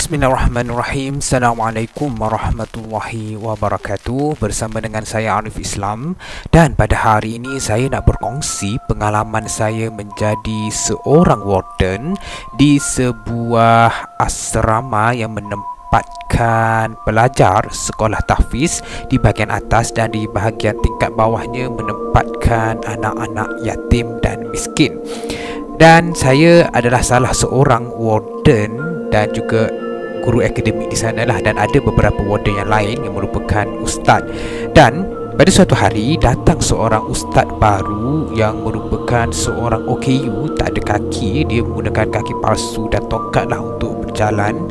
Bismillahirrahmanirrahim. Assalamualaikum warahmatullahi wabarakatuh. Bersama dengan saya Arif Islam. Dan pada hari ini saya nak berkongsi pengalaman saya menjadi seorang warden di sebuah asrama yang menempatkan pelajar sekolah tahfiz di bahagian atas dan di bahagian tingkat bawahnya menempatkan anak-anak yatim dan miskin. Dan saya adalah salah seorang warden dan juga guru akademik di sana lah, dan ada beberapa warden yang lain yang merupakan ustaz. Dan pada suatu hari datang seorang ustaz baru yang merupakan seorang OKU, tak ada kaki, dia menggunakan kaki palsu dan tongkat lah untuk berjalan.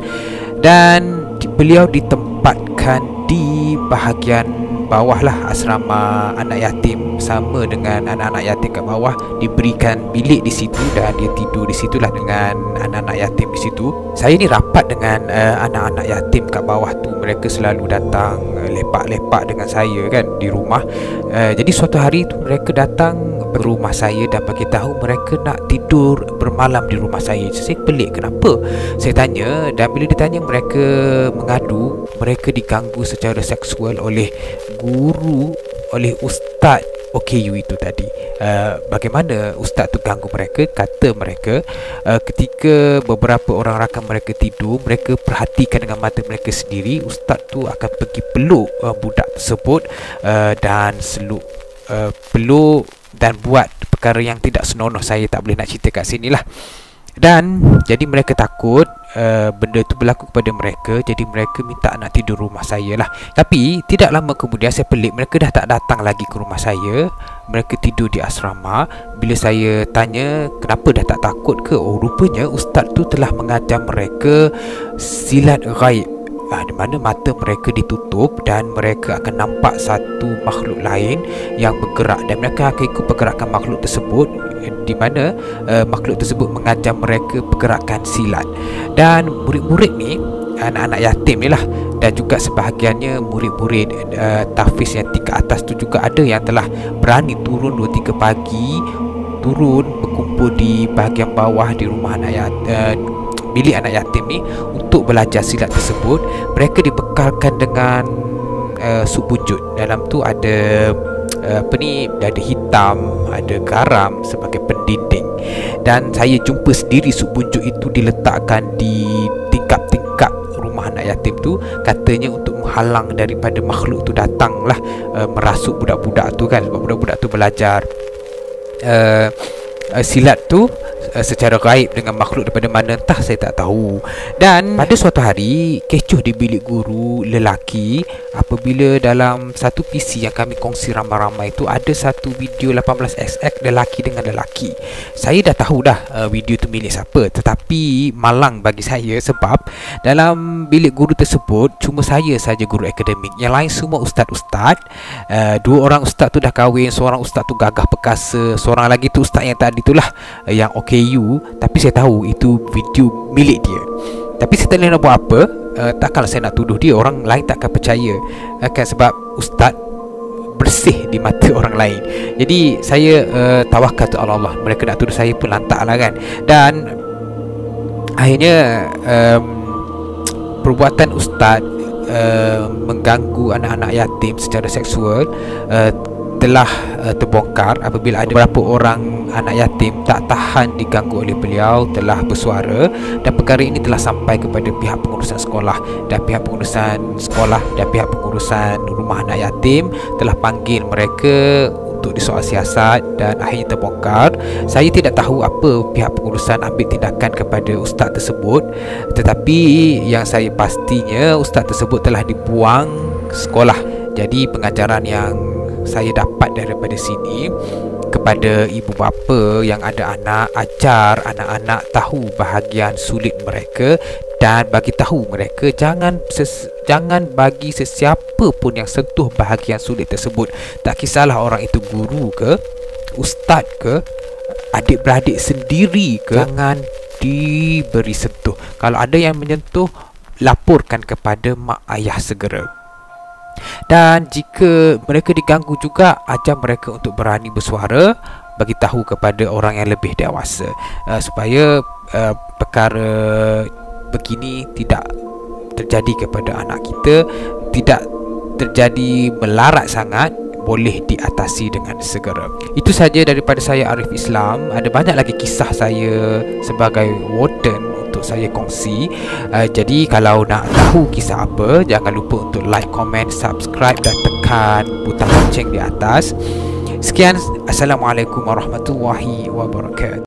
Dan beliau ditempatkan di bahagian bawah lah asrama anak yatim, sama dengan anak-anak yatim kat bawah, diberikan bilik di situ dan dia tidur di situlah dengan anak-anak yatim di situ. Saya ni rapat dengan anak-anak yatim kat bawah tu, mereka selalu datang lepak-lepak dengan saya kan di rumah. Jadi suatu hari tu mereka datang ke rumah saya dan bagi tahu mereka nak tidur bermalam di rumah saya. Saya pelik, kenapa? Saya tanya, dan bila ditanya mereka mengadu mereka diganggu secara seksual oleh guru, oleh ustaz OKU itu tadi. Bagaimana ustaz tu ganggu mereka? Kata mereka ketika beberapa orang rakan mereka tidur, mereka perhatikan dengan mata mereka sendiri ustaz tu akan pergi peluk budak tersebut dan peluk dan buat perkara yang tidak senonoh. Saya tak boleh nak cerita kat sini lah. Dan jadi mereka takut benda tu berlaku kepada mereka, jadi mereka minta nak tidur rumah saya lah. Tapi tidak lama kemudian saya pelik, mereka dah tak datang lagi ke rumah saya, mereka tidur di asrama. Bila saya tanya kenapa, dah tak takut ke? Oh, rupanya ustaz tu telah mengajar mereka silat ghaib, di mana mata mereka ditutup dan mereka akan nampak satu makhluk lain yang bergerak, dan mereka akan ikut pergerakan makhluk tersebut, di mana makhluk tersebut mengajar mereka pergerakan silat. Dan murid-murid ni, anak-anak yatim ni lah, dan juga sebahagiannya murid-murid tahfiz yang tingkat atas tu juga ada yang telah berani turun 2-3 pagi, turun berkumpul di bahagian bawah di rumah bilik anak yatim ni untuk belajar silat tersebut. Mereka dibekalkan dengan sup bunjut. Dalam tu ada dada hitam, ada garam sebagai pendinding. Dan saya jumpa sendiri sup bunjut itu diletakkan di tingkap-tingkap rumah anak yatim tu, katanya untuk menghalang daripada makhluk tu datanglah merasuk budak-budak tu kan, sebab budak-budak tu belajar silat tu secara gaib dengan makhluk daripada mana entah, saya tak tahu. Dan pada suatu hari kecoh di bilik guru lelaki apabila dalam satu PC yang kami kongsi ramai-ramai itu ada satu video 18xx lelaki dengan lelaki. Saya dah tahu dah video tu milik siapa, tetapi malang bagi saya sebab dalam bilik guru tersebut cuma saya saja guru akademik, yang lain semua ustaz-ustaz. 2 orang ustaz tu dah kahwin, seorang ustaz tu gagah perkasa, seorang lagi tu ustaz yang tadi tu lah yang OKU. Tapi saya tahu itu video milik dia. Tapi saya tak boleh nak buat apa. Takkanlah saya nak tuduh dia, orang lain tak akan percaya kan, sebab ustaz bersih di mata orang lain. Jadi saya tawakal tu Allah. Mereka nak tuduh saya pun lantak lah kan. Dan akhirnya perbuatan ustaz mengganggu anak-anak yatim secara seksual telah terbongkar apabila ada beberapa orang anak yatim tak tahan diganggu oleh beliau, telah bersuara, dan perkara ini telah sampai kepada pihak pengurusan sekolah, dan pihak pengurusan sekolah dan pihak pengurusan rumah anak yatim telah panggil mereka untuk disoal siasat dan akhirnya terbongkar. Saya tidak tahu apa pihak pengurusan ambil tindakan kepada ustaz tersebut, tetapi yang saya pastinya ustaz tersebut telah dibuang sekolah. Jadi pengajaran yang saya dapat daripada sini kepada ibu bapa yang ada anak, ajar anak-anak tahu bahagian sulit mereka dan bagi tahu mereka jangan bagi sesiapa pun yang sentuh bahagian sulit tersebut. Tak kisahlah orang itu guru ke, ustaz ke, adik-beradik sendiri ke, jangan diberi sentuh. Kalau ada yang menyentuh, laporkan kepada mak ayah segera. Dan jika mereka diganggu juga, ajar mereka untuk berani bersuara, bagi tahu kepada orang yang lebih dewasa supaya perkara begini tidak terjadi kepada anak kita tidak terjadi melarat sangat, boleh diatasi dengan segera. Itu saja daripada saya, Arif Islam. Ada banyak lagi kisah saya sebagai warden untuk saya kongsi. Jadi kalau nak tahu kisah apa, jangan lupa untuk like, komen, subscribe dan tekan butang lonceng di atas. Sekian, Assalamualaikum warahmatullahi wabarakatuh.